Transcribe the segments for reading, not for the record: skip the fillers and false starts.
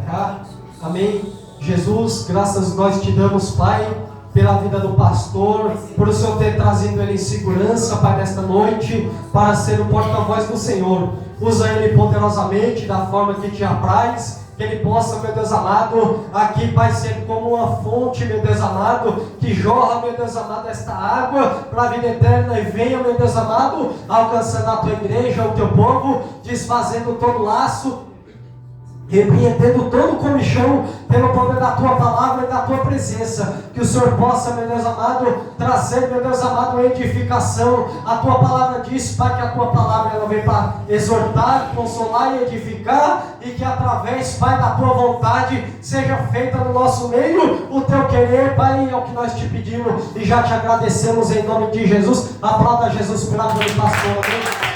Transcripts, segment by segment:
cá. Amém. Jesus, graças nós te damos, Pai, pela vida do pastor, por o Senhor ter trazido ele em segurança, Pai, nesta noite, para ser o porta-voz do Senhor. Usa ele poderosamente, da forma que te apraz, que ele possa, meu Deus amado, aqui, Pai, ser como uma fonte, meu Deus amado, que jorra, meu Deus amado, esta água para a vida eterna, e venha, meu Deus amado, alcançando a tua igreja, o teu povo, desfazendo todo laço, repreendendo todo o comichão pelo poder da tua palavra e da tua presença. Que o Senhor possa, meu Deus amado, trazer, meu Deus amado, edificação. A tua palavra diz, Pai, que a tua palavra ela vem para exortar, consolar e edificar, e que através, Pai, da tua vontade seja feita no nosso meio o teu querer, Pai, é o que nós te pedimos e já te agradecemos em nome de Jesus. Aplauda Jesus pela vida do pastor. Amém.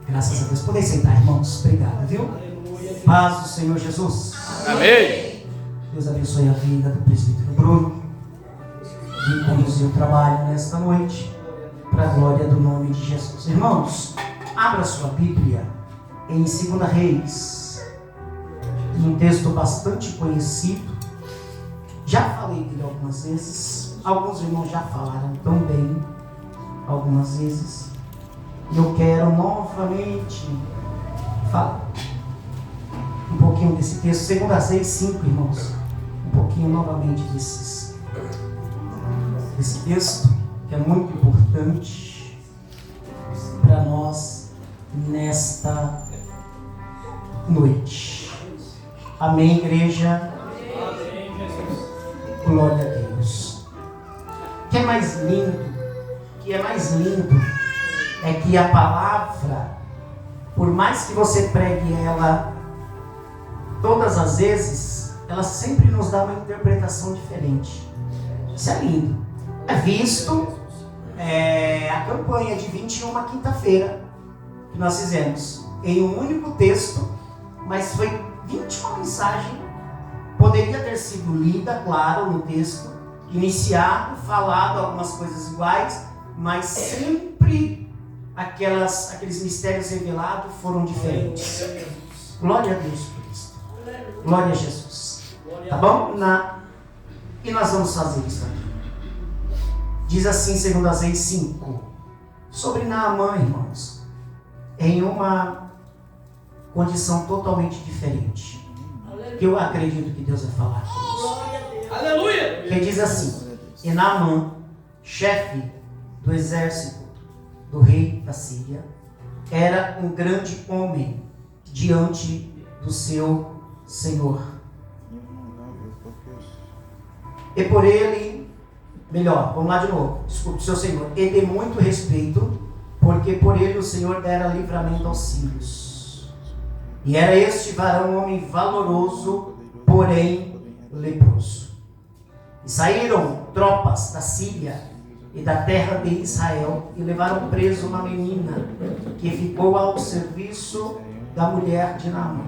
Graças a Deus. Podem sentar, irmãos. Obrigado, viu? Paz do Senhor Jesus. Amém. Deus abençoe a vida do presbítero Bruno, que conduziu o trabalho nesta noite, para a glória do nome de Jesus. Irmãos, abra sua Bíblia em 2 Reis, um texto bastante conhecido. Já falei dele algumas vezes. Alguns irmãos já falaram também algumas vezes. Eu quero novamente falar um pouquinho desse texto, 2 Reis 5, irmãos. Um pouquinho novamente desse texto, que é muito importante para nós nesta noite. Amém, igreja? Glória a Deus. O que é mais lindo? É que a palavra, por mais que você pregue ela todas as vezes, ela sempre nos dá uma interpretação diferente. Isso é lindo. É visto a campanha de 21 quinta-feira que nós fizemos em um único texto, mas foi 21 mensagens. Poderia ter sido lida, claro, no texto iniciado, falado algumas coisas iguais, mas sempre aqueles mistérios revelados foram diferentes. Glória a Deus por isso. Glória a Jesus. Tá bom? E nós vamos fazer isso aqui. Diz assim, 2 Reis 5, sobre Naamã, irmãos, em uma condição totalmente diferente, que eu acredito que Deus vai falar com nós. Aleluia! Que diz assim: e Naamã, chefe do exército do rei da Síria, era um grande homem diante do seu Senhor. E por ele, vamos lá de novo, desculpe, seu Senhor, e de muito respeito, porque por ele o Senhor dera livramento aos sírios. E era este varão um homem valoroso, porém leproso. E saíram tropas da Síria e da terra de Israel, e levaram preso uma menina que ficou ao serviço da mulher de Naamã.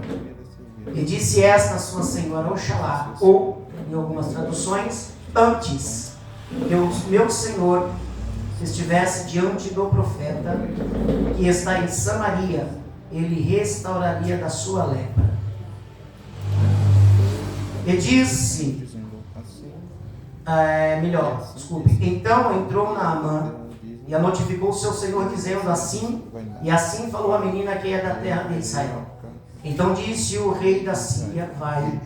E disse esta a sua senhora, Oxalá, ou, em algumas traduções, antes que o meu senhor estivesse diante do profeta que está em Samaria, ele restauraria da sua lepra. E disse... Então entrou Naamã e a notificou o seu senhor, dizendo assim, e assim falou a menina que é da terra de Israel. Então disse o rei da Síria: vai,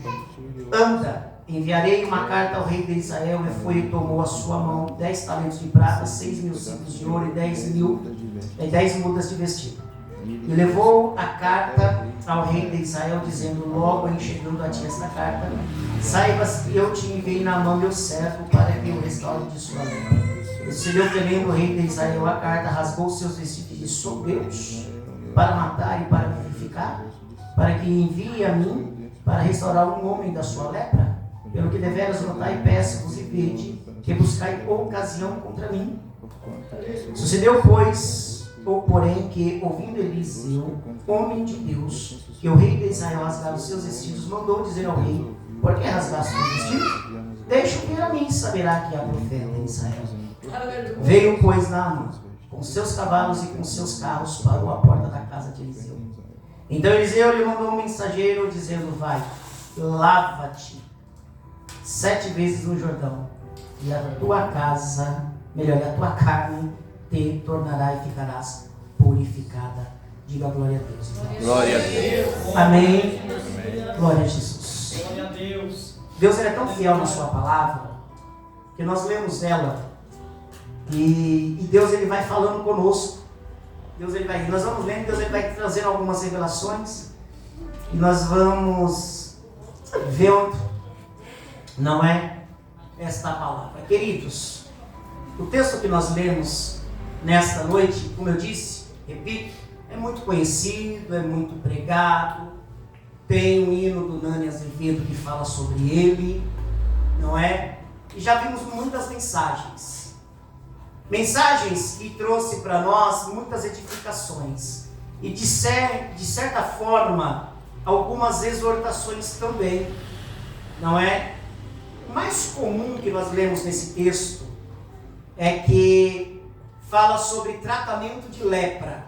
anda, enviarei uma carta ao rei de Israel. E foi e tomou a sua mão 10 talentos de prata, 6.000 ciclos de ouro e 10 mudas de vestido. E levou a carta ao rei de Israel, dizendo: logo em chegando a ti esta carta, saibas que eu te enviei na mão meu servo para que o restaure de sua lepra. E sucedeu que, lendo o rei de Israel a carta, rasgou seus vestidos e disse: sou Deus para matar e para vivificar, para que envie a mim para restaurar um homem da sua lepra? Pelo que deveras notai, peço-vos e vede que buscai ocasião contra mim. Sucedeu, porém, que, ouvindo Eliseu, homem de Deus, que o rei de Israel rasgara os seus vestidos, mandou dizer ao rei: por que rasgaste os vestidos? Deixa vir a mim, saberá que há profeta em Israel. Veio, pois, Naamã, com seus cavalos e com seus carros, parou à porta da casa de Eliseu. Então Eliseu lhe mandou um mensageiro dizendo: vai, lava-te 7 vezes no Jordão, e a tua casa, melhor, a tua carne te tornará e ficarás purificada. Diga glória a Deus. Glória a Deus. Amém. Amém. Glória a Jesus. Glória a Deus. Deus é tão fiel na sua palavra que nós lemos ela e Deus ele vai falando conosco. Nós vamos lendo, Deus ele vai trazendo algumas revelações e nós vamos vendo, não é, esta palavra. Queridos, o texto que nós lemos nesta noite, como eu disse, repito, é muito conhecido, é muito pregado, tem um hino do Nani Azevedo que fala sobre ele, não é? E já vimos muitas mensagens que trouxe para nós muitas edificações e de certa forma algumas exortações também, não é? O mais comum que nós lemos nesse texto é que fala sobre tratamento de lepra.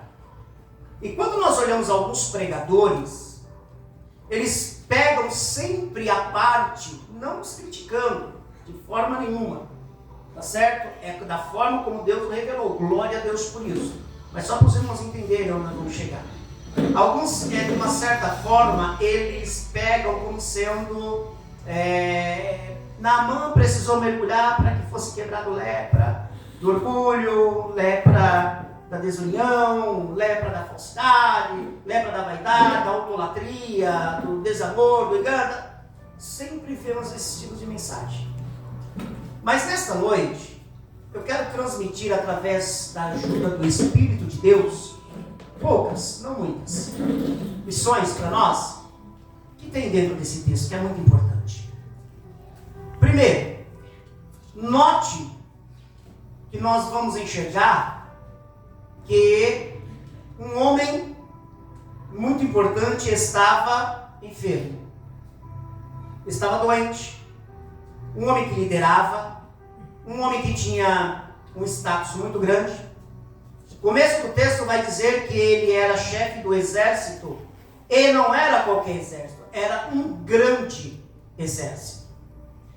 E quando nós olhamos alguns pregadores, eles pegam sempre a parte, não os criticando de forma nenhuma, tá certo? É da forma como Deus revelou, glória a Deus por isso. Mas só para os irmãos entenderem onde nós vamos chegar. Alguns, de uma certa forma, eles pegam como sendo Naamã precisou mergulhar para que fosse quebrado lepra do orgulho, lepra da desunião, lepra da falsidade, lepra da vaidade, da autolatria, do desamor, do engano. Sempre vemos esses tipos de mensagem. Mas nesta noite, eu quero transmitir através da ajuda do Espírito de Deus, poucas, não muitas, lições para nós, que tem dentro desse texto, que é muito importante. Primeiro, note que nós vamos enxergar que um homem muito importante estava enfermo, estava doente, um homem que liderava, um homem que tinha um status muito grande. O começo do texto vai dizer que ele era chefe do exército, e não era qualquer exército, era um grande exército.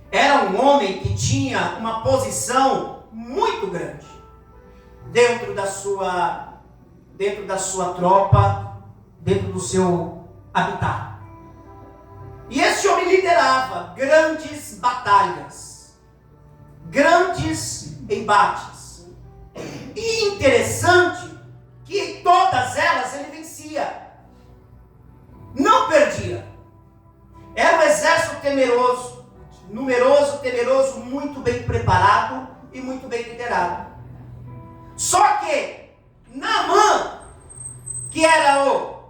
Era um homem que tinha uma posição muito grande dentro da sua tropa, dentro do seu habitat. E esse homem liderava grandes batalhas, grandes embates. E interessante que em todas elas ele vencia, não perdia. Era um exército temeroso, numeroso, temeroso, muito bem preparado e muito bem liderado. Só que Naamã, que era o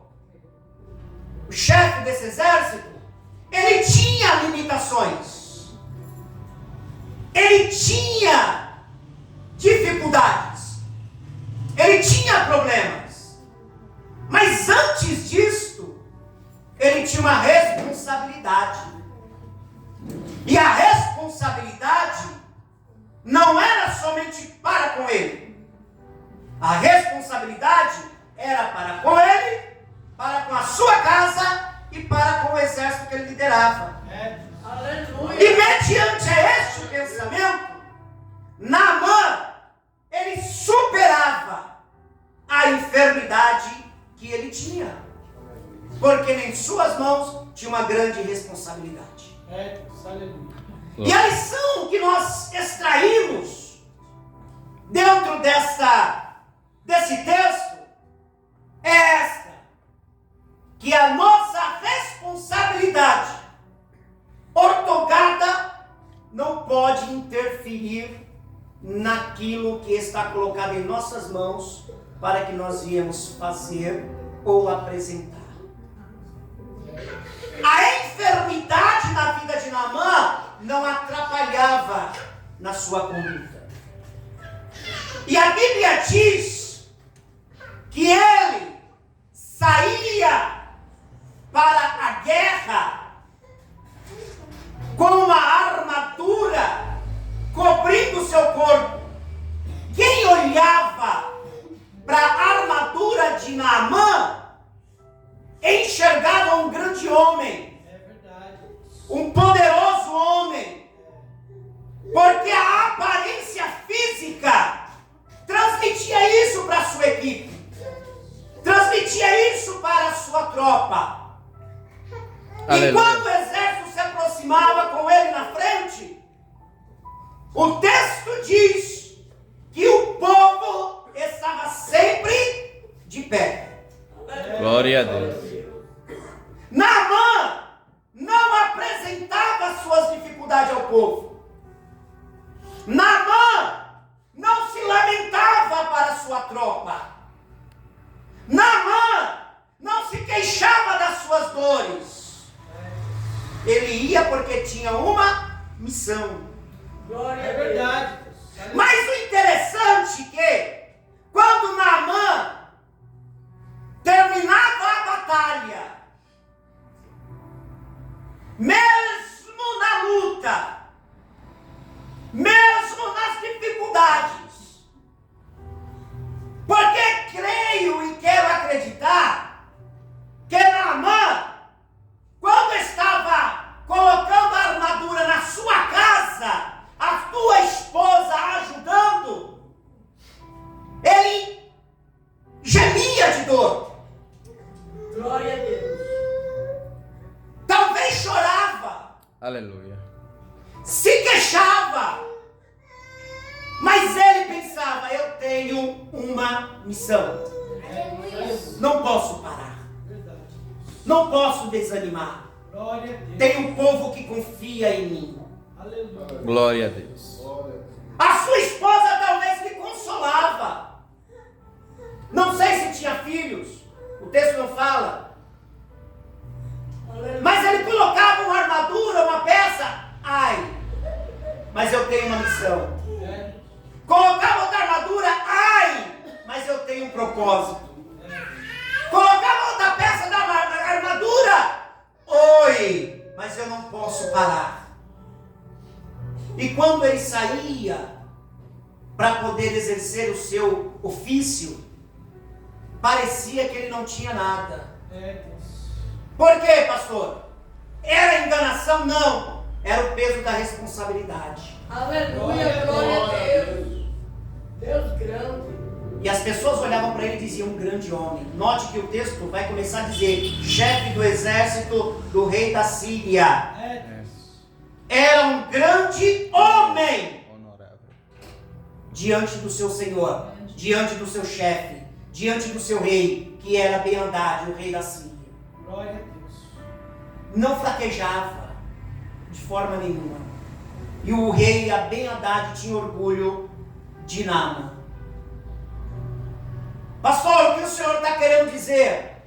chefe desse exército, ele tinha limitações, ele tinha dificuldades, ele tinha problemas, mas antes disso, ele tinha uma responsabilidade, e a responsabilidade não era somente para com ele, a responsabilidade era para com ele, para com a sua casa e para com o exército que ele liderava. E mediante este pensamento, Naamã, ele superava a enfermidade que ele tinha, porque em suas mãos tinha uma grande responsabilidade. E a lição que nós extraímos dentro desse texto é esta: que a nossa responsabilidade ortogada não pode interferir naquilo que está colocado em nossas mãos para que nós viemos fazer ou apresentar. A enfermidade na vida de Naamã não atrapalhava na sua conduta. E a Bíblia diz que ele saía para a guerra com uma armadura cobrindo o seu corpo. Quem olhava para a armadura de Naamã tropa. Aleluia. E quando o exército se aproximava com ele na frente, o texto diz que o povo estava sempre de pé. Glória a Deus. Naamã não apresentava suas dificuldades ao povo. Naamã não se lamentava para sua tropa. Naamã não se queixava das suas dores. Ele ia porque tinha uma missão. É verdade. Mas o interessante é que quando Naamã terminava a batalha, mesmo na luta, mesmo nas dificuldades, porque creio e quero acreditar que Naamã, quando estava colocando a armadura na sua casa, a tua esposa ajudando, ele gemia de dor. Glória a Deus. Talvez chorava, Aleluia. se queixava, mas ele pensava: eu tenho uma missão, não posso parar, não posso desanimar, tem um povo que confia em mim. Glória a Deus. A sua esposa talvez lhe consolava, não sei se tinha filhos, o texto não fala, mas ele colocava uma armadura, uma peça, ai, mas eu tenho uma missão. Colocava outra armadura, ai, mas eu tenho um propósito. Colocava outra peça da armadura, oi, mas eu não posso parar. E quando ele saía para poder exercer o seu ofício, parecia que ele não tinha nada. Por quê, pastor? Era enganação? Não. Era o peso da responsabilidade. Aleluia, glória a Deus. Deus grande. E as pessoas olhavam para ele e diziam: um grande homem. Note que o texto vai começar a dizer: chefe do exército do rei da Síria. Era um grande homem diante do seu senhor, diante do seu chefe, diante do seu rei, que era Ben-Hadad, o rei da Síria. Glória a Deus. Não fraquejava de forma nenhuma. E o rei Ben-Hadad tinha orgulho de Naamã. Pastor, o que o senhor está querendo dizer?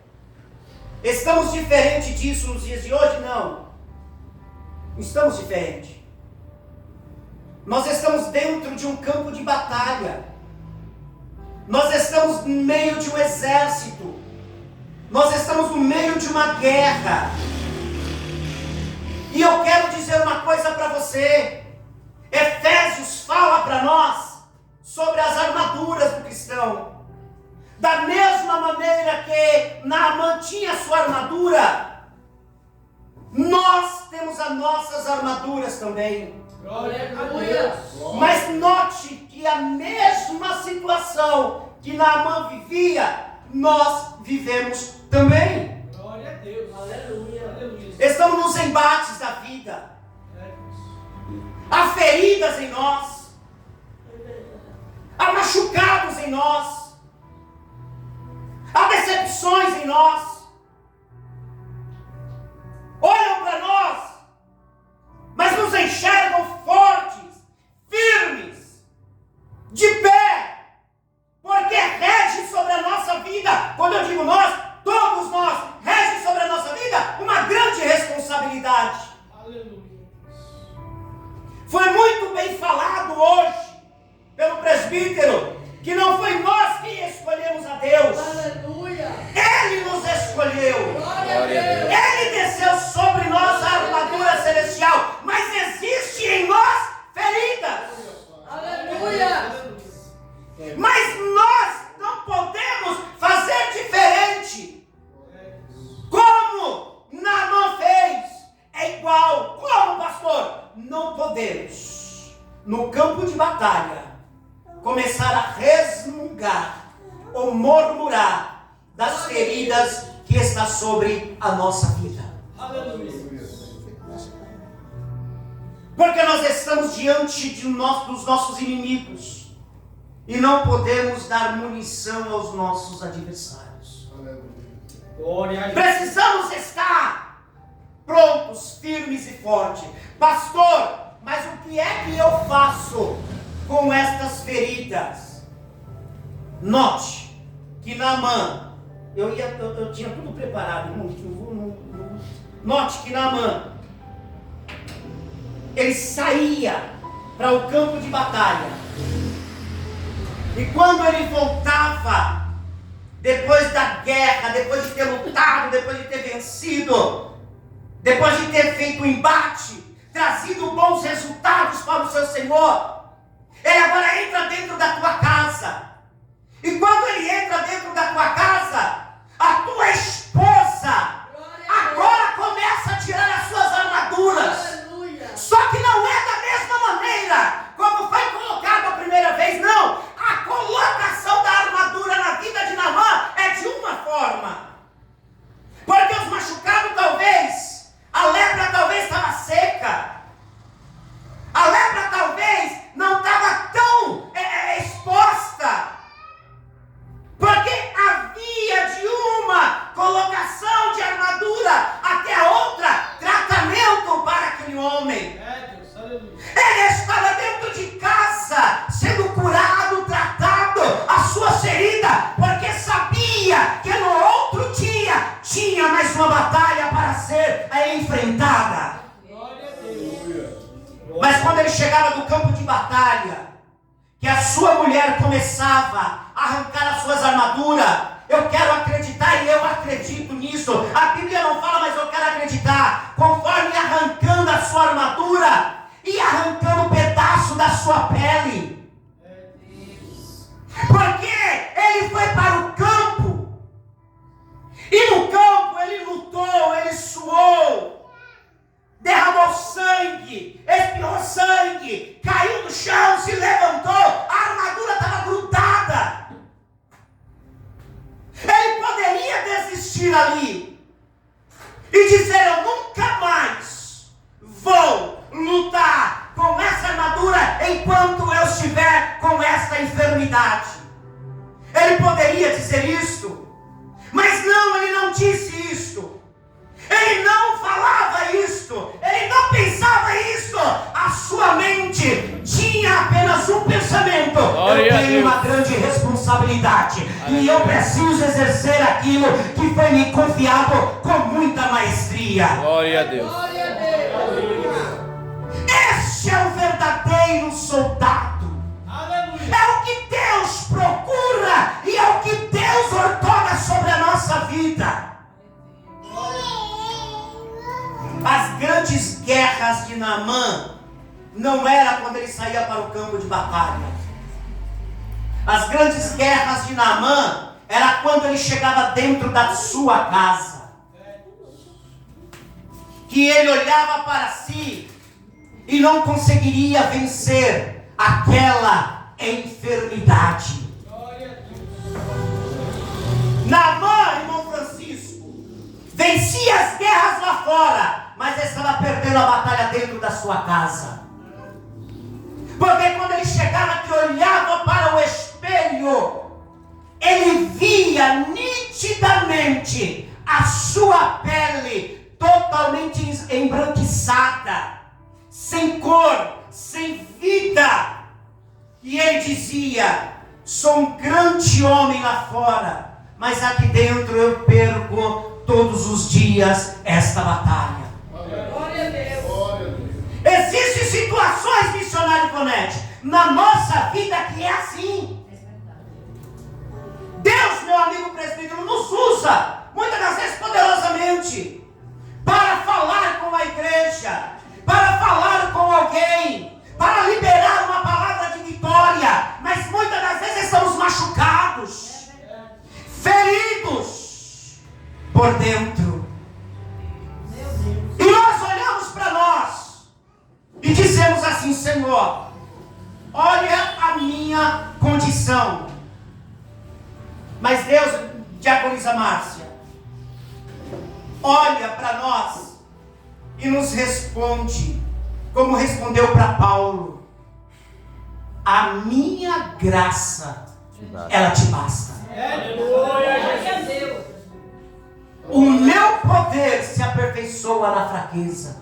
Estamos diferentes disso nos dias de hoje? Não. Estamos diferentes. Nós estamos dentro de um campo de batalha. Nós estamos no meio de um exército. Nós estamos no meio de uma guerra. E eu quero dizer uma coisa para você. Efésios fala para nós sobre as armaduras do cristão. Da mesma maneira que Naamã tinha sua armadura, nós temos as nossas armaduras também. Glória a Deus. Mas note que a mesma situação que Naamã vivia, nós vivemos também. Glória a Deus. Aleluia. Estamos nos embates da vida. Há feridas em nós. Há machucados em nós. Há decepções em nós. Olham para nós, mas nos enxergam fortes, firmes, de pé, porque rege sobre a nossa vida. Quando eu digo nós, todos nós, rege sobre a nossa vida uma grande responsabilidade. Aleluia. Foi muito bem falado hoje pelo presbítero que não foi nós que escolhemos a Deus. Aleluia. Ele nos escolheu. Glória a Deus. Ele desceu sobre nós a armadura celestial, mas existe em nós feridas. Aleluia. Mas nós não podemos fazer diferente. Como Naamã fez, é igual. Como, pastor? Não podemos, no campo de batalha, começar a resmungar ou murmurar das feridas que está sobre a nossa vida. Porque nós estamos diante dos nossos inimigos e não podemos dar munição aos nossos adversários. Precisamos estar prontos, firmes e fortes. Pastor, mas o que é que eu faço com estas feridas? Note que Naamã, eu tinha tudo preparado. Note que Naamã, ele saía para o campo de batalha. E quando ele voltava, depois da guerra, depois de ter lutado, depois de ter vencido, depois de ter feito o embate, trazido bons resultados para o seu Senhor, ele agora entra dentro da tua casa. E quando ele entra dentro da tua casa, a tua esposa agora começa a tirar as suas armaduras. Só que não é da mesma maneira como foi colocado a primeira vez, não. A colocação da armadura na vida de Naamã é de uma forma. Porque os machucados talvez, a lepra talvez estava seca. A lepra talvez não estava tão exposta. Porque havia de uma colocação de armadura até a outra tratamento para aquele homem. Ele estava dentro de casa, sendo curado, tratado, a sua ferida, porque sabia que no outro dia tinha mais uma batalha para ser enfrentada. Mas quando ele chegava do campo de batalha, que a sua mulher começava a arrancar as suas armaduras, eu quero acreditar e eu acredito nisso. A Bíblia não fala, mas eu quero acreditar. Conforme arrancando a sua armadura e arrancando um pedaço da sua pele. Porque ele foi para o campo. E no campo ele lutou, ele suou. Derramou sangue, espirrou sangue, caiu no chão, se levantou, a armadura estava grudada. Ele poderia desistir ali e dizer: eu nunca mais vou lutar com essa armadura enquanto eu estiver com esta enfermidade. Ele poderia dizer isto, mas não, ele não disse isto. Ele não falava isto, ele não pensava isto. A sua mente tinha apenas um pensamento: eu tenho uma grande responsabilidade e eu preciso exercer aquilo que foi me confiado com muita maestria. Glória a Deus. Este é o verdadeiro soldado. É o que Deus procura e é o que Deus ordenou sobre a nossa vida. As grandes guerras de Naamã não era quando ele saía para o campo de batalha. As grandes guerras de Naamã era quando ele chegava dentro da sua casa. Que ele olhava para si e não conseguiria vencer aquela enfermidade. Naamã, irmão Francisco, vencia as guerras lá fora, mas estava perdendo a batalha dentro da sua casa. Porque quando ele chegava e olhava para o espelho, ele via nitidamente a sua pele totalmente embranquiçada, sem cor, sem vida. E ele dizia: sou um grande homem lá fora, mas aqui dentro eu perco todos os dias esta batalha. Glória a Deus. Existem situações, missionário Ivonete, na nossa vida que é assim. Deus, meu amigo presbítero, nos usa muitas das vezes poderosamente para falar com a igreja, para falar com alguém, para liberar uma palavra de vitória, mas muitas das vezes estamos machucados, feridos por dentro. E nós olhamos para nós e dizemos assim: Senhor, olha a minha condição. Mas Deus, diaconisa Márcia, olha para nós e nos responde, como respondeu para Paulo: a minha graça, ela te basta. O meu poder se aperfeiçoa na fraqueza.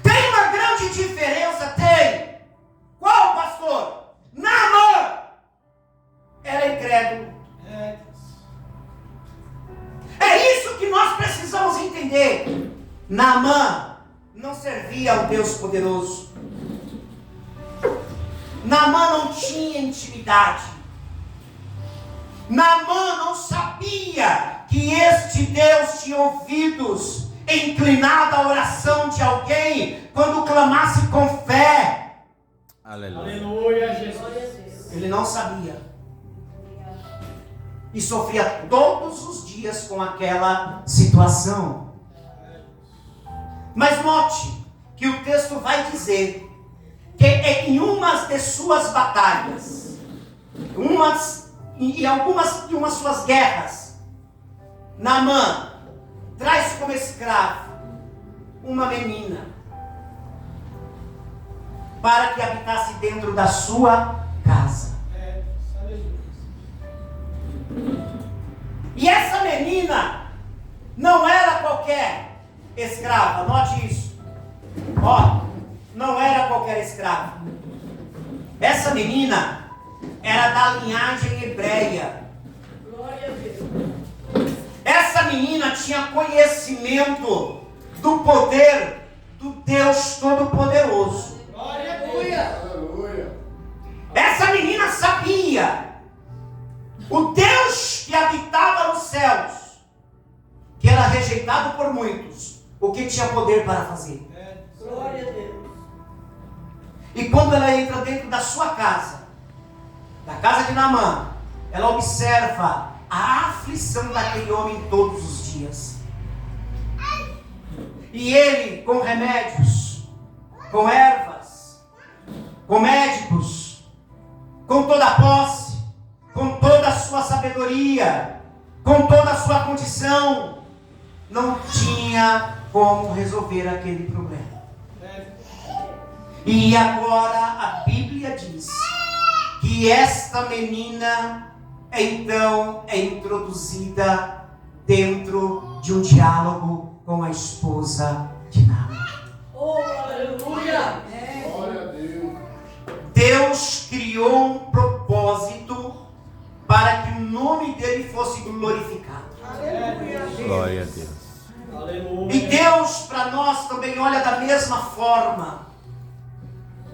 Tem uma grande diferença? Tem. Qual, pastor? Naamã era incrédulo. É isso que nós precisamos entender. Naamã não servia ao Deus poderoso. Naamã não tinha intimidade. Naamã não sabia que este Deus tinha ouvidos inclinado à oração de alguém quando clamasse com fé. Aleluia. Ele não sabia. E sofria todos os dias com aquela situação. Mas note que o texto vai dizer que em umas de suas batalhas, em algumas de umas suas guerras, Naamã traz como escravo uma menina para que habitasse dentro da sua casa. E essa menina não era qualquer escrava, note isso. Ó, não era qualquer escrava. Essa menina era da linhagem hebreia. Glória a Deus. Essa menina tinha conhecimento do poder do Deus Todo-Poderoso. Aleluia. Essa menina sabia o Deus que habitava nos céus, que era rejeitado por muitos, o que tinha poder para fazer. Glória a Deus. E quando ela entra dentro da sua casa, da casa de Naamã, ela observa a aflição daquele homem todos os dias. E ele, com remédios, com ervas, com médicos, com toda a posse, com toda a sua sabedoria, com toda a sua condição, não tinha como resolver aquele problema. E agora a Bíblia diz que esta menina então é introduzida dentro de um diálogo com a esposa de Naamã. Oh, aleluia. Glória a Deus. Deus criou um propósito para que o nome dele fosse glorificado. Aleluia. Glória a Deus. E Deus para nós também olha da mesma forma.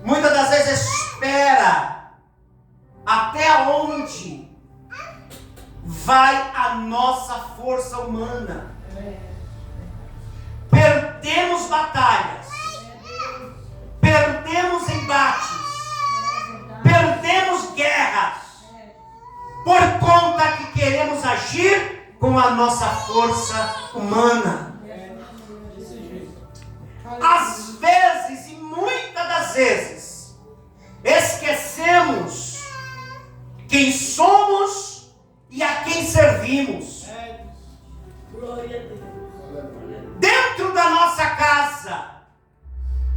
Muitas das vezes espera até onde vai a nossa força humana. Perdemos batalhas, perdemos embates, perdemos guerras, por conta que queremos agir com a nossa força humana. Às vezes, e muitas das vezes, esquecemos quem somos e a quem servimos. Glória a Deus. Dentro da nossa casa,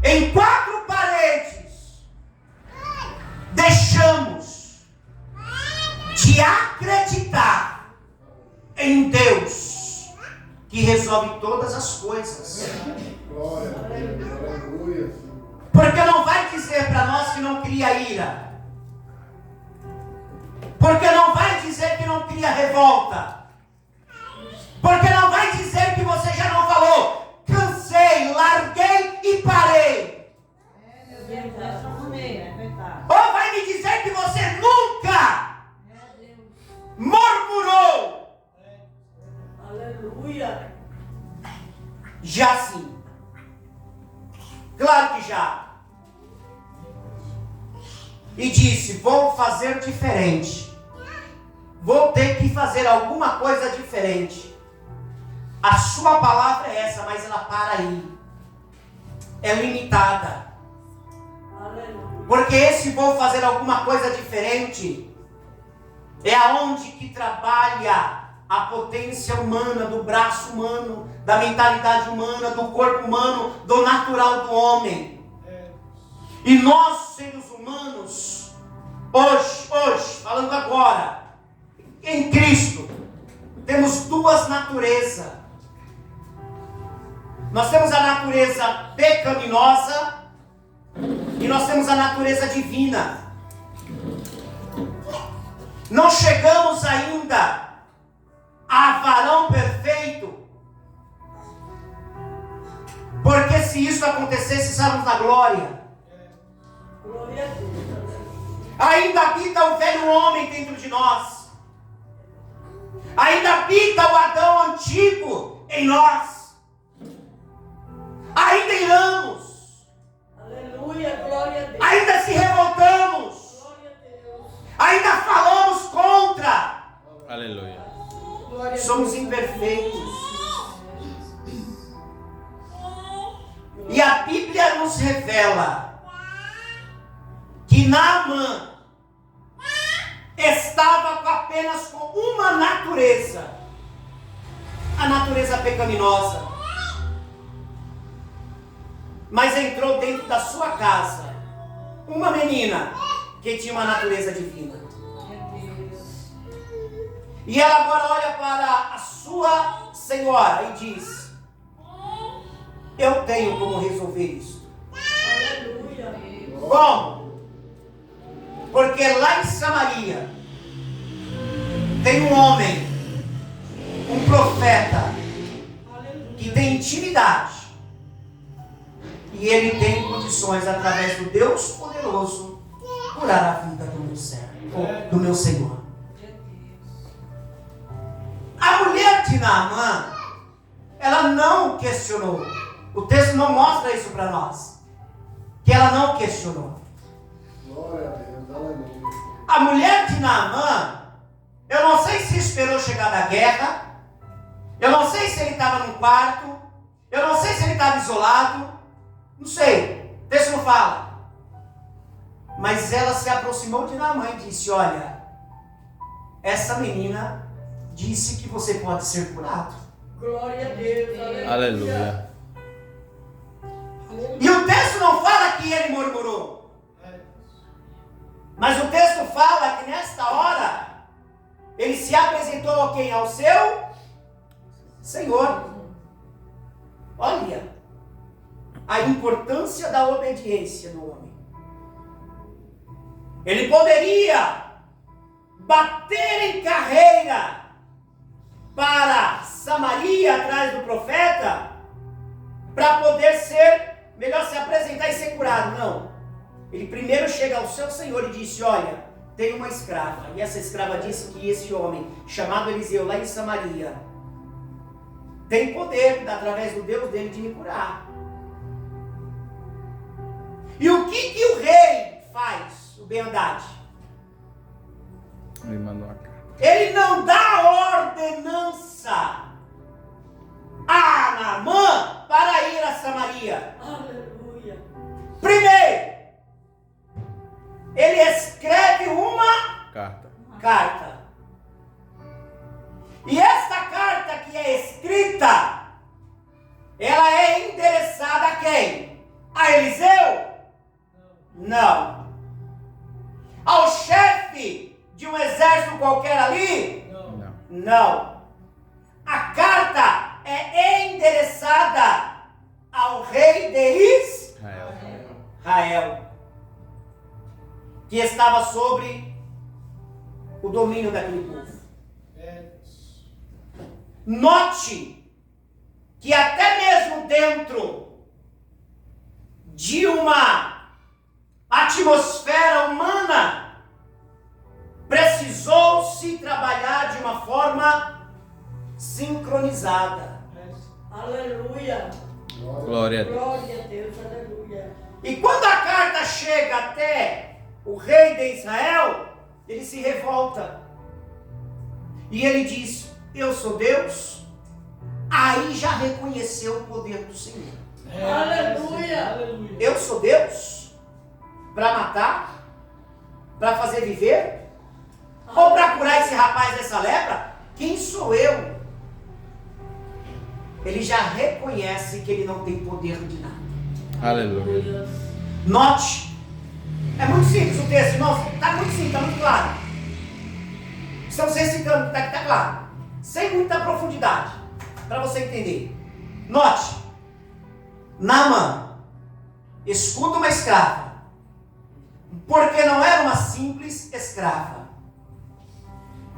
em 4 paredes, deixamos de acreditar em Deus que resolve todas as coisas. Glória a Deus. Aleluia. Porque não vai dizer para nós que não cria ira. Porque não vai dizer que não cria revolta. Porque não vai dizer que você já não falou: cansei, larguei e parei. Ou vai me dizer que você nunca murmurou. Aleluia. Já sim. Claro que já. E disse: vou fazer diferente. Vou ter que fazer alguma coisa diferente. A sua palavra é essa, mas ela para aí. É limitada. Aleluia. Porque esse vou fazer alguma coisa diferente é aonde que trabalha a potência humana, do braço humano, da mentalidade humana, do corpo humano, do natural do homem. E nós, seres humanos, hoje, falando agora, em Cristo, temos duas naturezas. Nós temos a natureza pecaminosa e nós temos a natureza divina. Não chegamos ainda a varão perfeito, porque se isso acontecesse, estávamos na glória. Glória a Deus. Ainda habita o velho homem dentro de nós. Ainda habita o Adão antigo em nós. Ainda iramos. Aleluia, glória a Deus. Ainda se revoltamos. Glória a Deus. Ainda falamos contra. Aleluia. Glória a Deus. Somos imperfeitos. E a Bíblia nos revela que Naamã estava apenas com uma natureza, a natureza pecaminosa, mas entrou dentro da sua casa uma menina que tinha uma natureza divina. E ela agora olha para a sua senhora e diz: eu tenho como resolver isso. Aleluia. Como? Porque lá em Samaria tem um homem, um profeta, que tem intimidade. E ele tem condições, através do Deus poderoso, curar a vida do meu servo, do meu Senhor. A mulher de Naamã, ela não questionou. O texto não mostra isso para nós, que ela não questionou. Glória a Deus. Aleluia. A mulher de Naamã, eu não sei se esperou chegar da guerra, eu não sei se ele estava num quarto, eu não sei se ele estava isolado, não sei, o texto não fala. Mas ela se aproximou de Naamã e disse: olha, essa menina disse que você pode ser curado. Glória a Deus. Aleluia. Aleluia. E o texto não fala que ele murmurou. Mas o texto fala que nesta hora ele se apresentou a quem? Ao seu Senhor. Olha a importância da obediência no homem. Ele poderia bater em carreira para Samaria atrás do profeta para poder ser, melhor se apresentar e ser curado. Não. Ele primeiro chega ao seu Senhor e disse: olha, tem uma escrava. E essa escrava disse que esse homem, chamado Eliseu, lá em Samaria, tem poder, através do Deus dele, de me curar. E o que o rei faz, o Ben-Hadad? Ele mandou uma carta. Ele não dá ordenança a Naamã para ir a Samaria. Aleluia. Primeiro, ele escreve uma carta. E esta carta que é escrita, ela é endereçada a quem? A Eliseu? Não. Ao chefe de um exército qualquer ali? Não. Não. A carta é endereçada ao rei de Israel, que estava sobre o domínio daquele povo. Note que até mesmo dentro de uma atmosfera humana, precisou-se trabalhar de uma forma sincronizada. Aleluia. Glória a Deus. Glória a Deus. Aleluia. E quando a carta chega até o rei de Israel, ele se revolta. E ele diz: eu sou Deus. Aí já reconheceu o poder do Senhor. Aleluia. Eu sou Deus para matar, para fazer viver, ou para curar esse rapaz dessa lepra? quem sou eu? Ele já reconhece que ele não tem poder de nada. Aleluia. Note, é muito simples o texto, irmãos, está muito simples, está muito claro. Estamos recitando, está claro, sem muita profundidade, para você entender. Note, Naamã escuta uma escrava, porque não era uma simples escrava.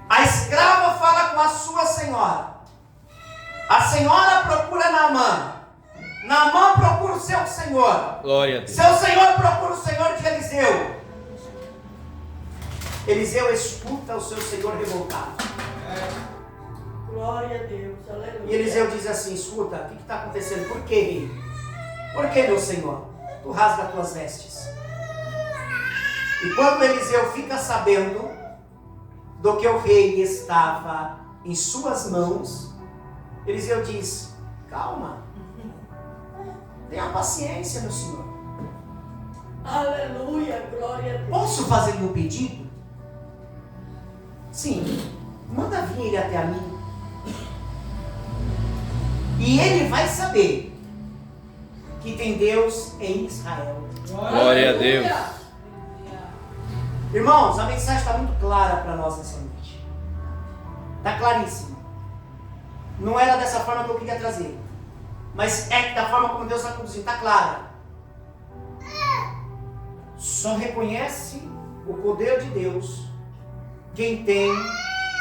A escrava fala com a sua senhora. A senhora procura Naamã. Naamã procura o seu senhor. Glória a Deus. Seu senhor procura o senhor de Eliseu. Eliseu escuta o seu senhor revoltado. Glória a Deus. Aleluia. E Eliseu diz assim: escuta, o que está acontecendo? Por que, rei? Por que, meu senhor? Tu rasga as tuas vestes. E quando Eliseu fica sabendo do que o rei estava em suas mãos, Eliseu diz: calma, tenha paciência, meu senhor. Aleluia, glória a Deus. Posso fazer um pedido? Sim, manda vir ele até a mim. E ele vai saber que tem Deus em Israel. Glória a Deus. Irmãos, a mensagem está muito clara para nós nessa noite. Está claríssima. Não era dessa forma que eu queria trazer, mas é da forma como Deus está conduzindo. Está clara. Só reconhece o poder de Deus quem tem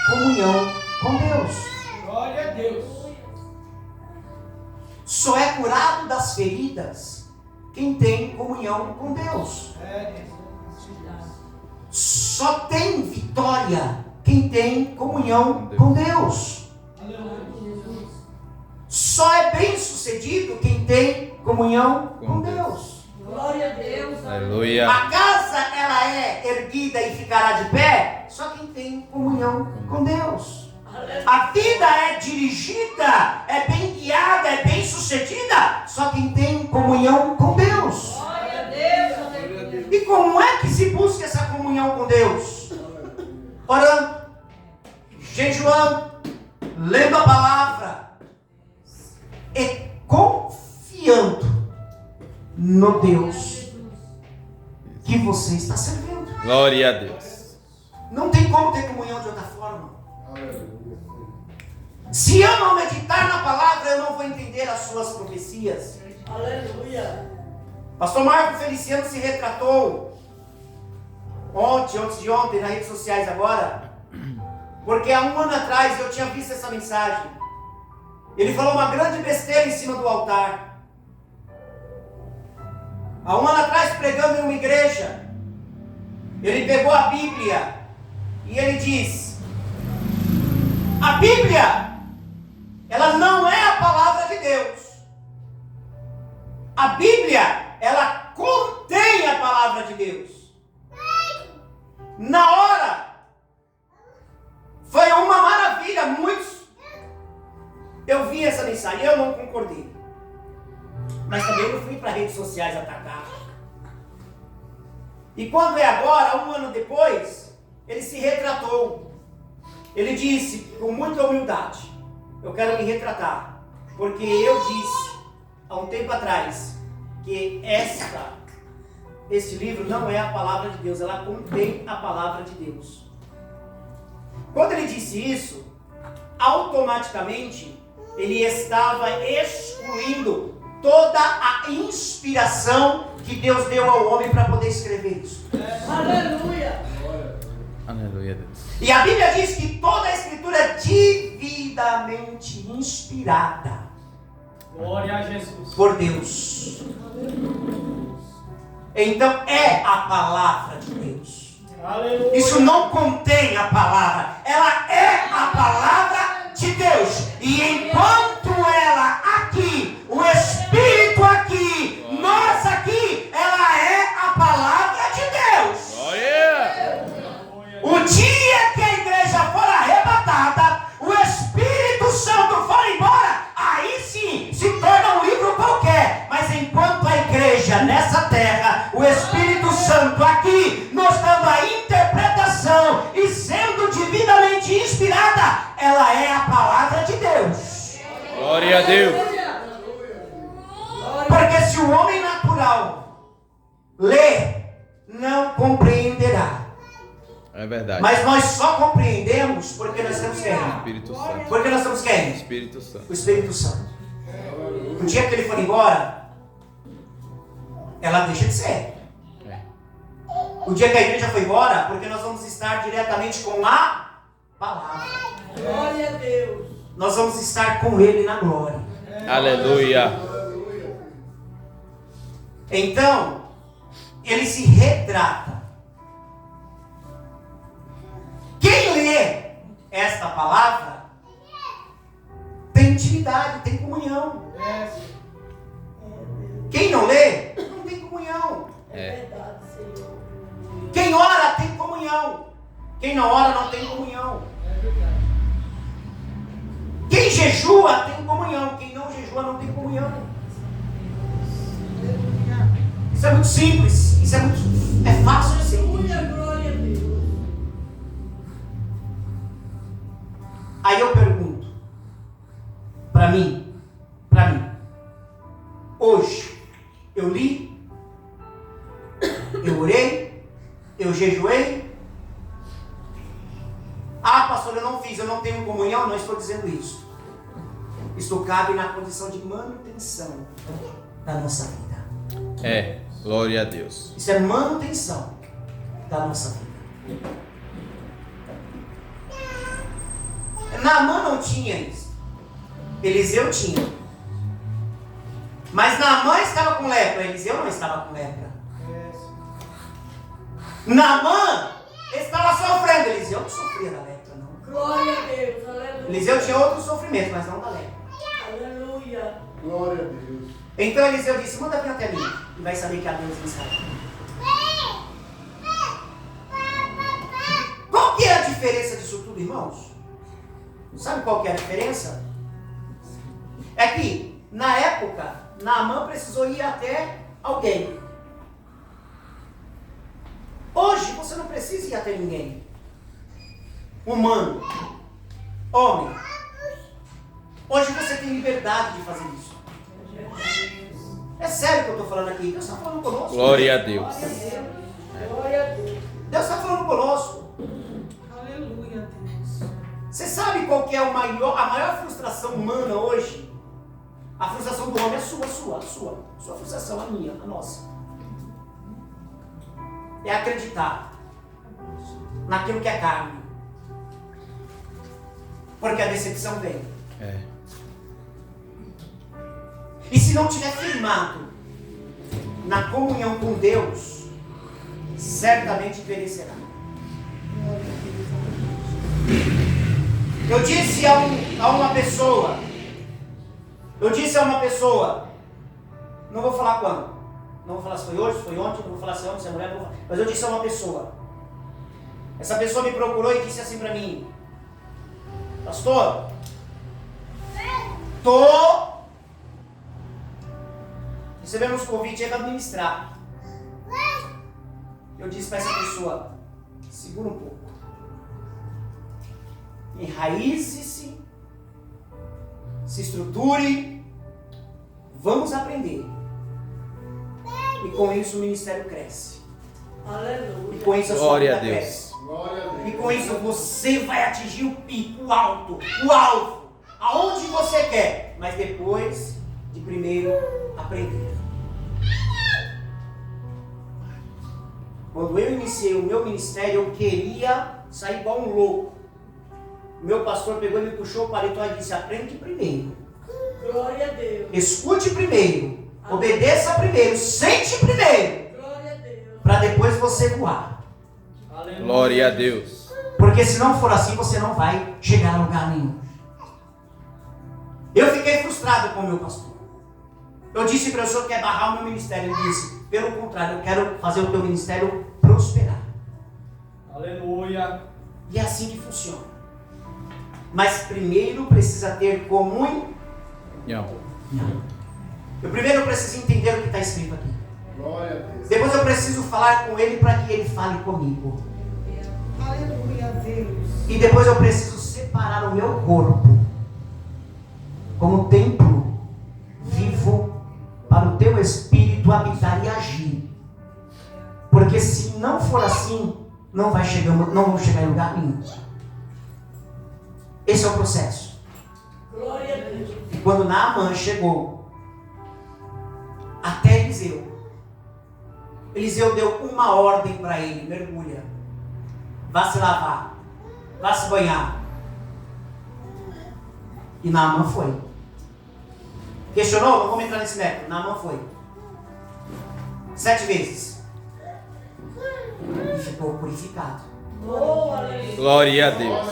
comunhão com Deus. Glória a Deus. Só é curado das feridas quem tem comunhão com Deus. Só tem vitória quem tem comunhão com Deus. Só é bem sucedido quem tem comunhão com Deus. Glória a Deus. Aleluia. A casa ela é erguida e ficará de pé só quem tem comunhão com Deus. A vida é dirigida, é bem guiada, é bem sucedida só quem tem comunhão com Deus. Glória a Deus. Aleluia. E como é que se busca essa comunhão com Deus? Orando, jejuando, lendo a palavra e confiando no Deus que você está servindo. Glória a Deus. Não tem como ter comunhão de outra forma. Se eu não meditar na palavra, eu não vou entender as suas profecias. Aleluia. Pastor Marco Feliciano se retratou antes de ontem, nas redes sociais agora, porque há 1 ano atrás eu tinha visto essa mensagem. Ele falou uma grande besteira em cima do altar. Há 1 ano atrás, pregando em uma igreja, ele pegou a Bíblia e ele diz: a Bíblia, ela não é a palavra de Deus. A Bíblia, ela contém a palavra de Deus. Na hora, foi uma maravilha. Eu vi essa mensagem, eu não concordei. Mas também não fui para redes sociais atacar. E quando é agora, 1 ano depois, ele se retratou. Ele disse, com muita humildade: eu quero me retratar, porque eu disse, há um tempo atrás, que este livro não é a palavra de Deus, ela contém a palavra de Deus. Quando ele disse isso, automaticamente, ele estava excluindo toda a inspiração que Deus deu ao homem para poder escrever isso. Aleluia. Aleluia, Deus. E a Bíblia diz que toda a Escritura é devidamente inspirada. Glória a Jesus. Por Deus. Então é a palavra de Deus. Aleluia. Isso não contém a palavra, ela é a palavra de Deus. E enquanto ela aqui, o Espírito aqui, nós aqui, ela é a palavra de Deus. Glória. O dia que a igreja for arrebatada, o Espírito Santo for embora, aí sim se torna um livro qualquer. Mas enquanto a igreja nessa terra, o Espírito Santo aqui, nos dando a interpretação e sendo divinamente inspirada, ela é Glória a Deus. Porque se o homem natural ler, não compreenderá. É verdade. Mas nós só compreendemos porque nós temos quem? Espírito Santo. Porque nós temos quem? Espírito Santo. O Espírito Santo. O dia que ele for embora, ela deixa de ser. É. O dia que a igreja foi embora, porque nós vamos estar diretamente com a palavra. Glória a Deus. Nós vamos estar com ele na glória. Aleluia. Então, ele se retrata. Quem lê esta palavra tem intimidade, tem comunhão. Quem não lê, não tem comunhão. É. Quem ora tem comunhão. Quem não ora não tem comunhão. Quem jejua tem comunhão. Quem não jejua não tem comunhão. Isso é muito simples. Isso é fácil de ser entendido. Glória a Deus. Aí eu pergunto, para mim, hoje, eu li, eu orei, eu jejuei. Ah, pastor, eu não fiz, eu não tenho comunhão. Não estou dizendo isso. Isto cabe na condição de manutenção da nossa vida. É. Glória a Deus. Isso é manutenção da nossa vida. Naamã não tinha isso. Eliseu tinha. Mas Naamã estava com lepra. Eliseu não estava com lepra. Naamã estava sofrendo. Eliseu não sofria da lepra, não. Glória a Deus. Aleluia. Eliseu tinha outro sofrimento, mas não da lepra. Aleluia. Glória a Deus. Então Eliseu disse: manda vir até mim. E vai saber que há Deus em Israel. Qual que é a diferença disso tudo, irmãos? Sabe qual que é a diferença? É que, na época, Naamã precisou ir até alguém. Hoje, você não precisa ir até ninguém. Humano. Homem. Hoje você tem liberdade de fazer isso. É sério que eu estou falando aqui. Deus está falando conosco. Glória a Deus. Glória a Deus. Deus está falando conosco. Aleluia, Deus. Você sabe qual que é a maior frustração humana hoje? A frustração do homem é a sua frustração, a minha, a nossa. É acreditar naquilo que é carne. Porque a decepção vem. É. E se não tiver firmado na comunhão com Deus, certamente perecerá. Eu disse a uma pessoa, não vou falar quando, não vou falar se foi hoje, se foi ontem, não vou falar se é homem, se é mulher, mas eu disse a uma pessoa. Essa pessoa me procurou e disse assim para mim: pastor, recebemos convite aí para ministrar. Eu disse para essa pessoa: segura um pouco, enraize-se, se estruture, vamos aprender. E com isso o ministério cresce. Aleluia. E com isso a sua Glória vida a Deus. cresce. Glória a Deus. E com isso você vai atingir o pico, o alto, o alvo, aonde você quer, mas depois de primeiro aprender. Quando eu iniciei o meu ministério, eu queria sair igual um louco. O meu pastor pegou e me puxou o paletó e disse: aprende primeiro, Glória a Deus. escute primeiro, obedeça primeiro, sente primeiro, Glória a Deus. para depois você voar. Glória a Deus. Porque se não for assim, você não vai chegar a lugar nenhum. Eu fiquei frustrado com o meu pastor. Eu disse para ele: o senhor quer barrar o meu ministério? Ele disse: pelo contrário, eu quero fazer o teu ministério prosperar. Aleluia. E é assim que funciona. Mas primeiro precisa ter comunhão. Eu primeiro preciso entender o que está escrito aqui. Glória a Deus. Depois eu preciso falar com ele para que ele fale comigo. Aleluia, Deus. E depois eu preciso separar o meu corpo como templo vivo para o teu espírito habitar e agir. Porque se não for assim, não vamos chegar em lugar nenhum. Esse é o processo. Glória a Deus. E quando Naamã chegou até Eliseu, Eliseu deu uma ordem para ele: mergulha, vá se lavar, vá se banhar. E Naamã foi. Questionou? Não vamos entrar nesse método. Naamã foi 7 vezes e ficou purificado. Oh, aleluia. Glória a Deus.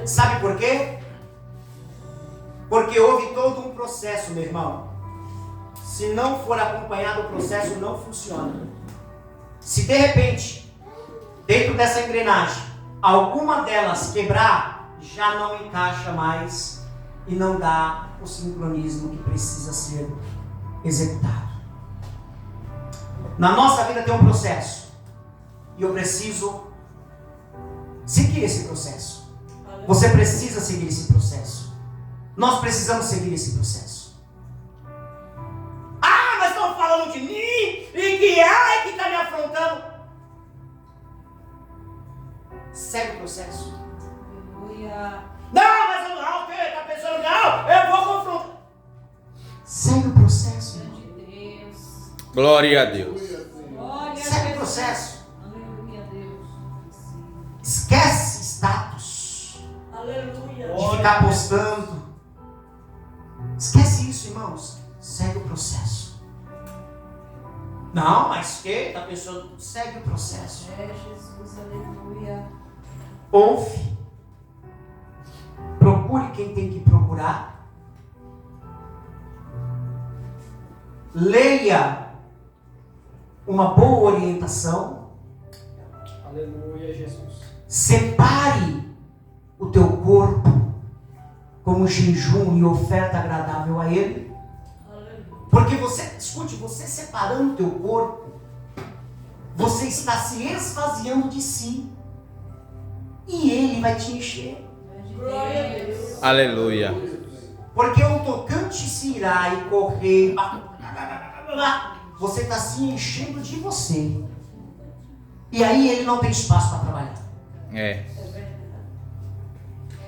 Sabe por quê? Porque houve todo um processo, meu irmão. Se não for acompanhado, o processo não funciona. Se de repente, dentro dessa engrenagem, alguma delas quebrar, já não encaixa mais e não dá o sincronismo que precisa ser executado. Na nossa vida tem um processo e eu preciso seguir esse processo. Você precisa seguir esse processo. Nós precisamos seguir esse processo. Ah, mas estão falando de mim e que ai que está me afrontando. Segue o processo. Aleluia. Não, mas eu não, está pensando, não, eu vou confrontar. Segue o processo, irmão. De Deus. Glória a Deus. Glória a Segue o Deus. processo. Aleluia, Deus. Esquece status Aleluia. de ficar postando. Esquece isso, irmãos. Segue o processo. Não, mas que? Está pensando, segue o processo. É Jesus, aleluia. Ouve. Procure quem tem que procurar. Leia uma boa orientação. Aleluia, Jesus. Separe o teu corpo como jejum e oferta agradável a Ele. Aleluia. Porque você, escute, você separando o teu corpo, você está se esvaziando de si. E Ele vai te encher. Glória a Deus. Aleluia. Porque o tocante se irá e correr, você está se enchendo de você. E aí Ele não tem espaço para trabalhar. É.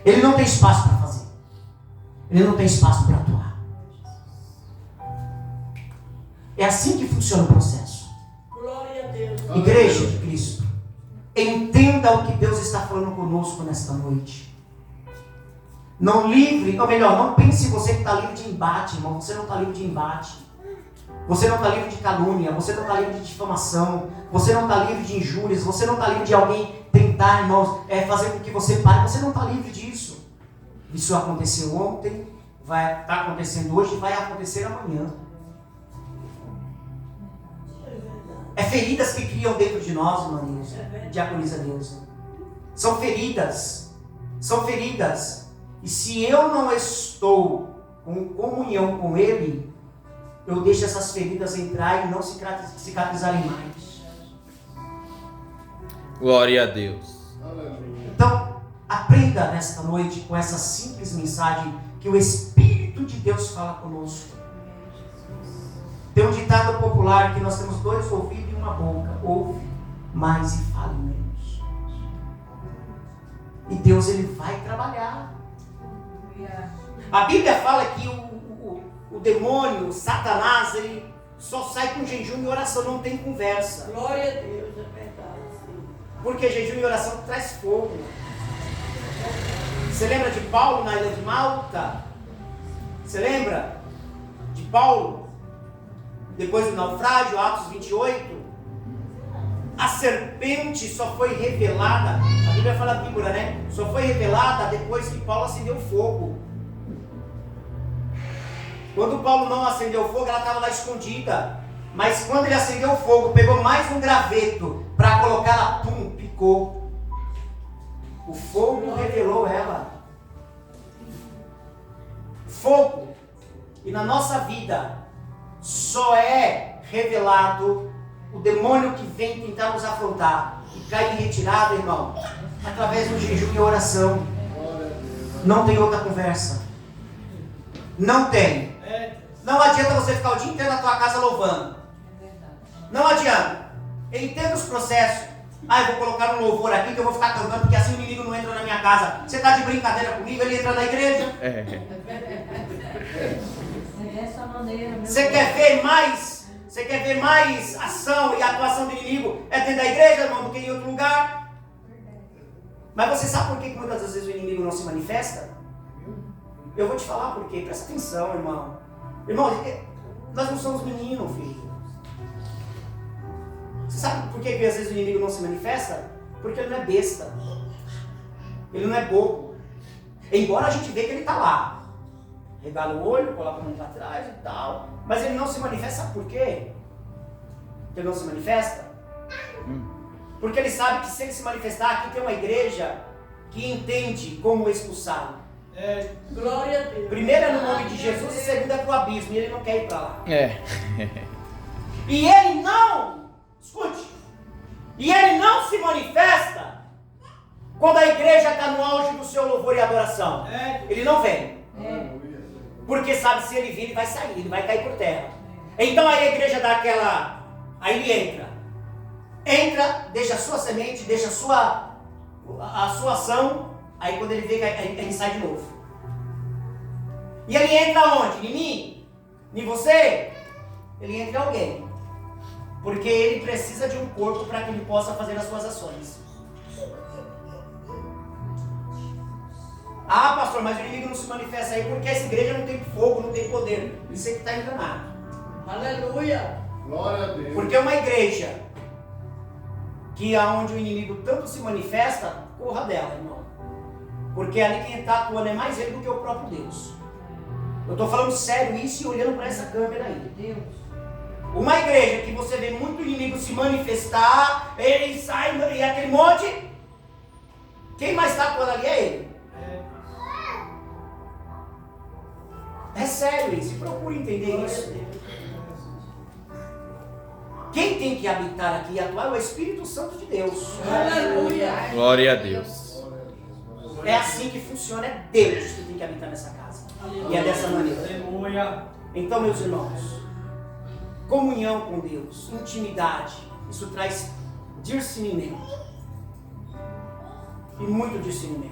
Ele não tem espaço para fazer. Ele não tem espaço para atuar. É assim que funciona o processo. Glória a Deus. Igreja de Cristo, entenda o que Deus está falando conosco nesta noite. Não livre, ou melhor, não pense você que está livre de embate, irmão. Você não está livre de embate. Você não está livre de calúnia. Você não está livre de difamação. Você não está livre de injúrias. Você não está livre de alguém tentar, irmãos, fazer com que você pare. Você não está livre disso. Isso aconteceu ontem, vai estar acontecendo hoje e vai acontecer amanhã. É feridas que criam dentro de nós, irmãos. Diaconisa Deus. São feridas. São feridas. E se eu não estou com comunhão com Ele, eu deixo essas feridas entrar e não cicatrizarem mais. Glória a Deus. Então, aprenda nesta noite com essa simples mensagem que o Espírito de Deus fala conosco. Tem um ditado popular que nós temos 2 ouvidos e uma boca. Ouve mais e fale menos. E Deus, Ele vai trabalhar. A Bíblia fala que o demônio, o Satanás, ele só sai com jejum e oração, não tem conversa. Glória a Deus, é verdade. Porque jejum e oração traz fogo. Você lembra de Paulo na ilha de Malta? Você lembra de Paulo? Depois do naufrágio, Atos 28. A serpente só foi revelada, a Bíblia fala víbora, né? Só foi revelada depois que Paulo acendeu fogo. Quando Paulo não acendeu fogo, ela estava lá escondida. Mas quando ele acendeu o fogo, pegou mais um graveto para colocar, ela, pum, picou. O fogo revelou ela. Fogo. E na nossa vida, só é revelado o demônio que vem tentar nos afrontar e cai em retirada, irmão, através do jejum e oração. Não tem outra conversa. Não tem. Não adianta você ficar o dia inteiro na tua casa louvando. Não adianta. Entenda os processos. Eu vou colocar um louvor aqui que eu vou ficar cantando, porque assim o inimigo não entra na minha casa. Você está de brincadeira comigo? Ele entra na igreja. É. Dessa maneira, meu Você quer ver mais? Você quer ver mais ação e atuação do inimigo? É dentro da igreja, irmão, do que em outro lugar. Mas você sabe por que muitas das vezes o inimigo não se manifesta? Eu vou te falar por quê. Presta atenção, irmão. Irmão, nós não somos meninos, filho. Você sabe por que às vezes o inimigo não se manifesta? Porque ele não é besta. Ele não é bobo. Embora a gente veja que ele está lá. Regala o olho, coloca a mão para trás e tal. Mas ele não se manifesta, sabe por quê? Ele não se manifesta? Porque ele sabe que se ele se manifestar, aqui tem uma igreja que entende como expulsá-lo. Glória a Deus. Primeiro é no nome de Jesus e segundo é para o abismo. E ele não quer ir para lá. É. E ele não, escute, e ele não se manifesta quando a igreja está no auge do seu louvor e adoração. Ele não vem. Porque sabe, se ele vir, ele vai sair, ele vai cair por terra. Então aí a igreja dá aquela, aí ele entra, deixa a sua semente, deixa a sua ação, aí quando ele vê, ele sai de novo. E ele entra onde? Em mim? Em você? Ele entra em alguém. Porque ele precisa de um corpo para que ele possa fazer as suas ações. Pastor, mas o inimigo não se manifesta aí porque essa igreja não tem fogo, não tem poder. Isso é que está enganado. Aleluia. Glória a Deus. Porque uma igreja que aonde o inimigo tanto se manifesta, corra dela, irmão. Porque ali quem está atuando é mais ele do que o próprio Deus. Eu estou falando sério isso e olhando para essa câmera aí. Deus. Uma igreja que você vê muito inimigo se manifestar, ele sai e aquele monte, quem mais está atuando ali é ele. É sério isso, procure entender isso. Quem tem que habitar aqui e atuar é o Espírito Santo de Deus. Aleluia. Glória a Deus. É assim que funciona, é Deus que tem que habitar nessa casa. E é dessa maneira. Então, meus irmãos, comunhão com Deus, intimidade, isso traz discernimento. E muito discernimento.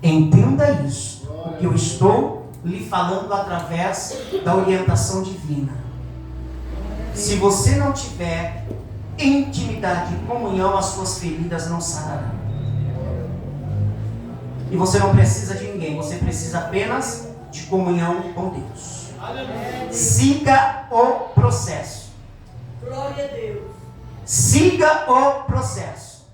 Entenda isso, o que eu estou lhe falando através da orientação divina. Se você não tiver intimidade e comunhão, as suas feridas não sararão. E você não precisa de ninguém, você precisa apenas de comunhão com Deus. Siga o processo. Glória a Deus. Siga o processo.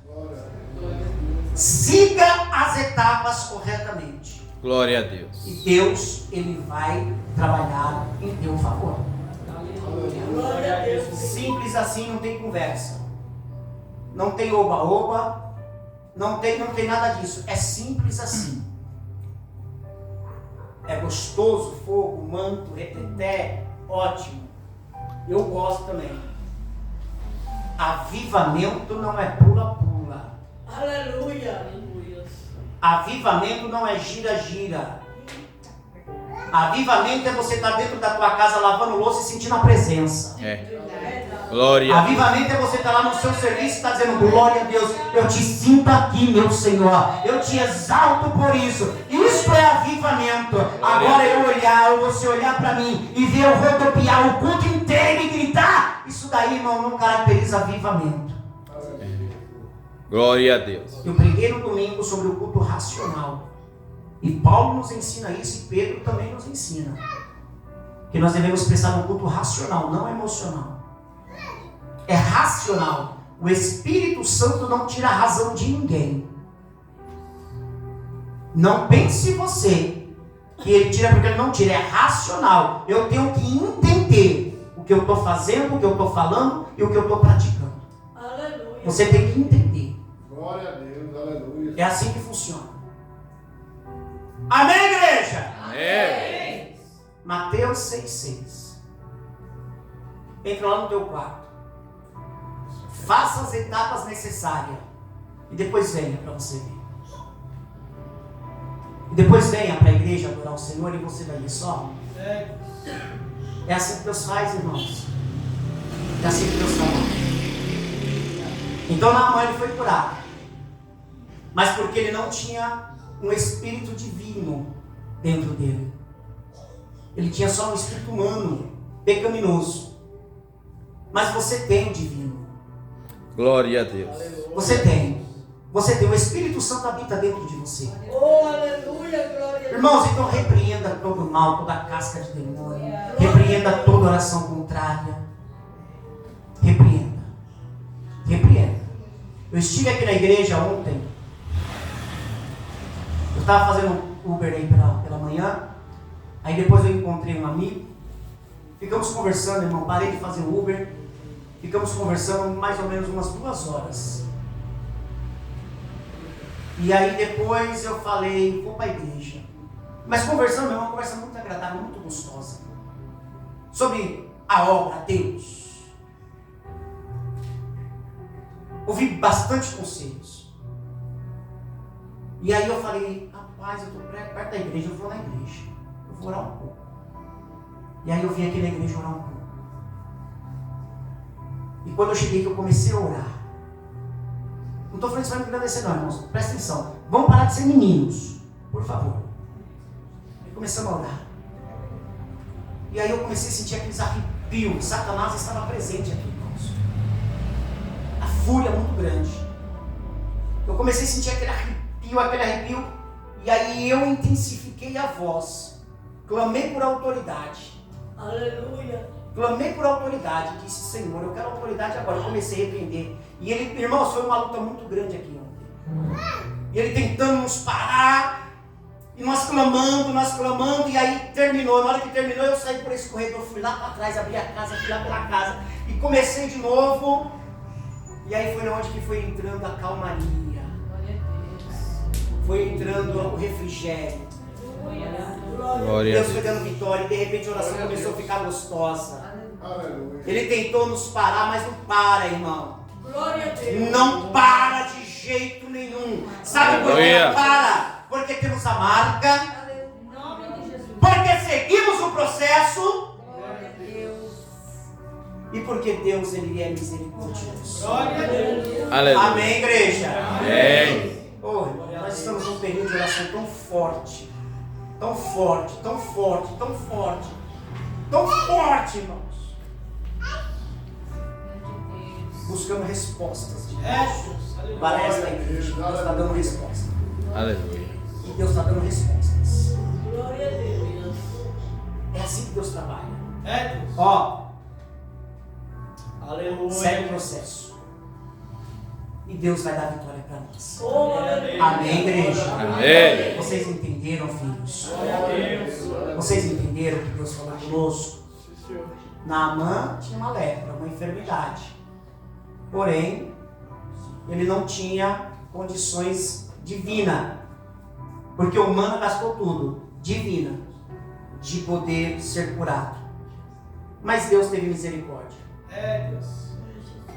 Siga as etapas corretamente. Glória a Deus. E Deus, Ele vai trabalhar em teu favor. Glória a Deus. Simples assim, não tem conversa. Não tem oba-oba. Não tem nada disso. É simples assim. É gostoso, fogo, manto, reteté, ótimo. Eu gosto também. Avivamento não é pula-pula. Aleluia. Avivamento não é gira-gira. Avivamento é você estar dentro da tua casa lavando louça e sentindo a presença. Glória a Deus. Avivamento é você estar lá no seu serviço e estar dizendo: glória a Deus, eu te sinto aqui, meu Senhor, eu te exalto por isso. Isso é avivamento. Agora você olhar para mim e ver eu rodopiar o culto inteiro e gritar, isso daí, irmão, não caracteriza avivamento. Glória a Deus. Eu preguei no domingo sobre o culto racional. E Paulo nos ensina isso e Pedro também nos ensina. Que nós devemos pensar no culto racional, não emocional. É racional. O Espírito Santo não tira a razão de ninguém. Não pense você que ele tira porque ele não tira. É racional. Eu tenho que entender o que eu estou fazendo, o que eu estou falando e o que eu estou praticando. Aleluia. Você tem que entender. Glória a Deus, aleluia. É assim que funciona. Amém, igreja? Amém. Mateus 6,6. Entra lá no teu quarto. Faça as etapas necessárias. E depois venha para você ver. e depois venha para a igreja adorar o Senhor e você vai ver só. É assim que Deus faz, irmãos. É assim que Deus trabalha. Então Naamã ele foi curado, mas porque ele não tinha um espírito divino dentro dele. Ele tinha só um espírito humano, pecaminoso. Mas você tem o divino. Glória a Deus. Você tem. Você tem. O Espírito Santo habita dentro de você. Oh, aleluia, glória a Deus. Irmãos, então repreenda todo o mal, toda a casca de demônio. Repreenda toda oração contrária. Repreenda. Repreenda. Eu estive aqui na igreja ontem. Eu estava fazendo Uber aí pela manhã. Aí depois eu encontrei um amigo. Ficamos conversando, irmão. Parei de fazer Uber. Ficamos conversando mais ou menos umas 2 horas. E aí depois eu falei, vou para a igreja. Mas conversando, é uma conversa muito agradável, muito gostosa. Sobre a obra, Deus. Ouvi bastante conselhos. E aí eu falei, rapaz, eu estou perto da igreja, eu vou na igreja. Eu vou orar um pouco. E aí eu vim aqui na igreja orar um pouco. E quando eu cheguei, que eu comecei a orar. Não estou falando que isso vai me engrandecer não, irmãos. Presta atenção. Vamos parar de ser meninos, por favor. E começamos a orar. E aí eu comecei a sentir aqueles arrepios. Satanás estava presente aqui, irmãos. A fúria muito grande. Eu comecei a sentir aquele arrepio. E aí eu intensifiquei a voz. Clamei por autoridade. Aleluia. Clamei por autoridade. Disse, Senhor, eu quero autoridade agora. Eu comecei a repreender. E ele, irmãos, foi uma luta muito grande aqui ontem. E ele tentando nos parar. E nós clamando. E aí terminou. Na hora que terminou, eu saí por esse corredor. Fui lá para trás, abri a casa, fui lá pela casa. E comecei de novo. E aí foi onde que foi entrando a calmaria. Foi entrando o refrigério. Glória a Deus foi Deus. dando vitória. E de repente a oração começou a ficar gostosa. Aleluia. Ele tentou nos parar, mas não para, irmão. Glória a Deus. Não para de jeito nenhum. Sabe por que Aleluia. não para? Porque temos a marca. Em nome de Jesus. Porque seguimos o processo. Glória a Deus. E porque Deus, Ele é misericordioso. Glória a Deus. Aleluia. Amém, igreja? Amém. Oh, nós estamos num período de oração tão forte. Tão forte, tão forte, tão forte. Tão forte, irmãos. Buscando respostas de Deus para esta igreja. Deus está dando resposta. Aleluia. E Deus está dando respostas. Glória a Deus. É assim que Deus trabalha. É, Deus. Ó, Aleluia. segue o processo. E Deus vai dar vitória para nós. Oh, aleluia. Amém, igreja? Amém. Vocês entenderam, filhos? Glória a Deus. Vocês entenderam o que Deus falou conosco? Naamã tinha uma lepra, uma enfermidade. Porém, ele não tinha condições divinas. Porque o humano gastou tudo, divina, de poder ser curado. Mas Deus teve misericórdia. É, Deus.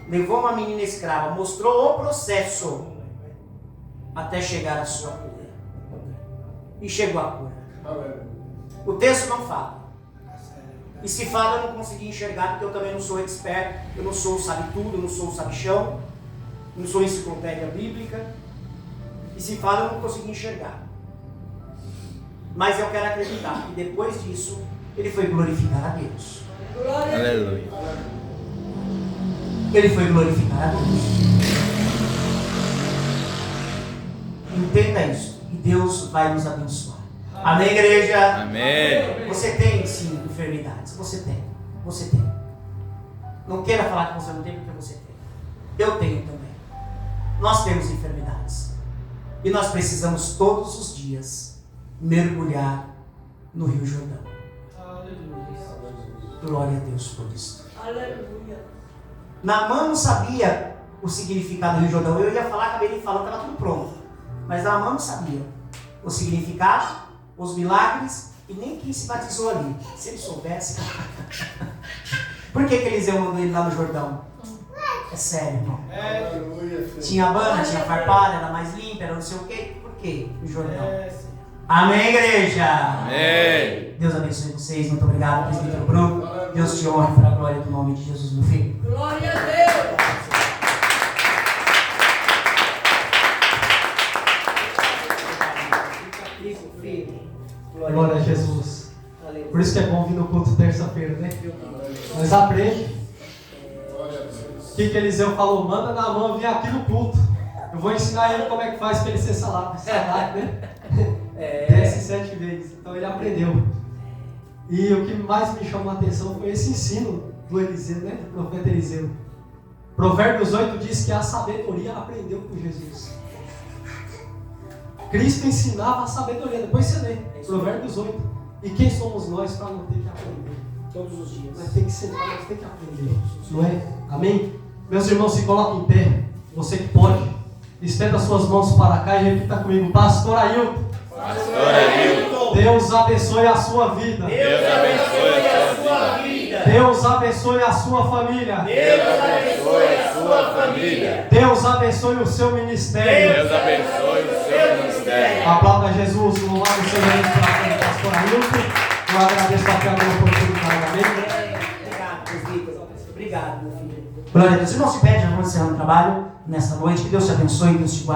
Levou uma menina escrava, mostrou o processo até chegar à sua cura. E chegou a cura. Aleluia. O texto não fala. E se fala, eu não consegui enxergar, porque eu também não sou expert, eu não sou o sabe-tudo, eu não sou o sabichão, eu não sou enciclopédia bíblica. E se fala, eu não consegui enxergar. Mas eu quero acreditar que depois disso, ele foi glorificar a Deus. Glória a Deus. Aleluia. Ele foi glorificar a Deus. Entenda isso. E Deus vai nos abençoar. Amém, igreja? Amém. Você tem, sim, enfermidades. Você tem. Você tem. Não queira falar que você não tem, porque você tem. Eu tenho também. Nós temos enfermidades. E nós precisamos todos os dias mergulhar no Rio Jordão. Glória a Deus por isso. Aleluia. Naamã não sabia o significado do Rio Jordão. Eu ia falar, acabei de falar, estava tudo pronto. Mas Naamã não sabia o significado, os milagres e nem quem se batizou ali. Se ele soubesse. Por que Eliseu mandou ele lá no Jordão? É sério, irmão. Aleluia. Tinha banha, tinha farpada, era mais limpa, era não sei o quê. Por quê? No Jordão. Amém, igreja? Amém. Deus abençoe vocês. Muito obrigado, presbítero Bruno. Deus te honre para a glória do nome de Jesus, meu filho. Glória a Deus. Glória a Jesus. Por isso que é bom vir no culto terça-feira, né? Nós aprendemos. O que Eliseu falou? Manda Naamã vir aqui no culto. Eu vou ensinar ele como é que faz para ele ser salado, né? Desce 7 vezes. Então ele aprendeu. E o que mais me chamou a atenção foi esse ensino do Eliseu, né? Do profeta Eliseu. Provérbios 8 diz que a sabedoria aprendeu com Jesus. Cristo ensinava a sabedoria. Depois você lê. Provérbios 8. E quem somos nós para não ter que aprender? Todos os dias. Nós temos que sentar, nós temos que aprender. Não é? Amém? Meus irmãos, se coloquem em pé. Você que pode. Estenda suas mãos para cá e repita comigo. Pastor Ailton. Pastor Ailton. Deus abençoe a sua vida. Deus abençoe a sua vida. Deus abençoe a sua família. Deus abençoe a sua família. Deus abençoe o seu ministério. Deus abençoe o seu ministério. Aplauda Jesus. Louvado seja Deus pela pastor Ailton. Eu agradeço a pela oportunidade. Amém? Obrigado, presbítero. Obrigado, meu filho. Glória a Deus. Irmão, se pede, nós vamos encerrando o trabalho nesta noite. Que Deus te abençoe, Deus te guarde.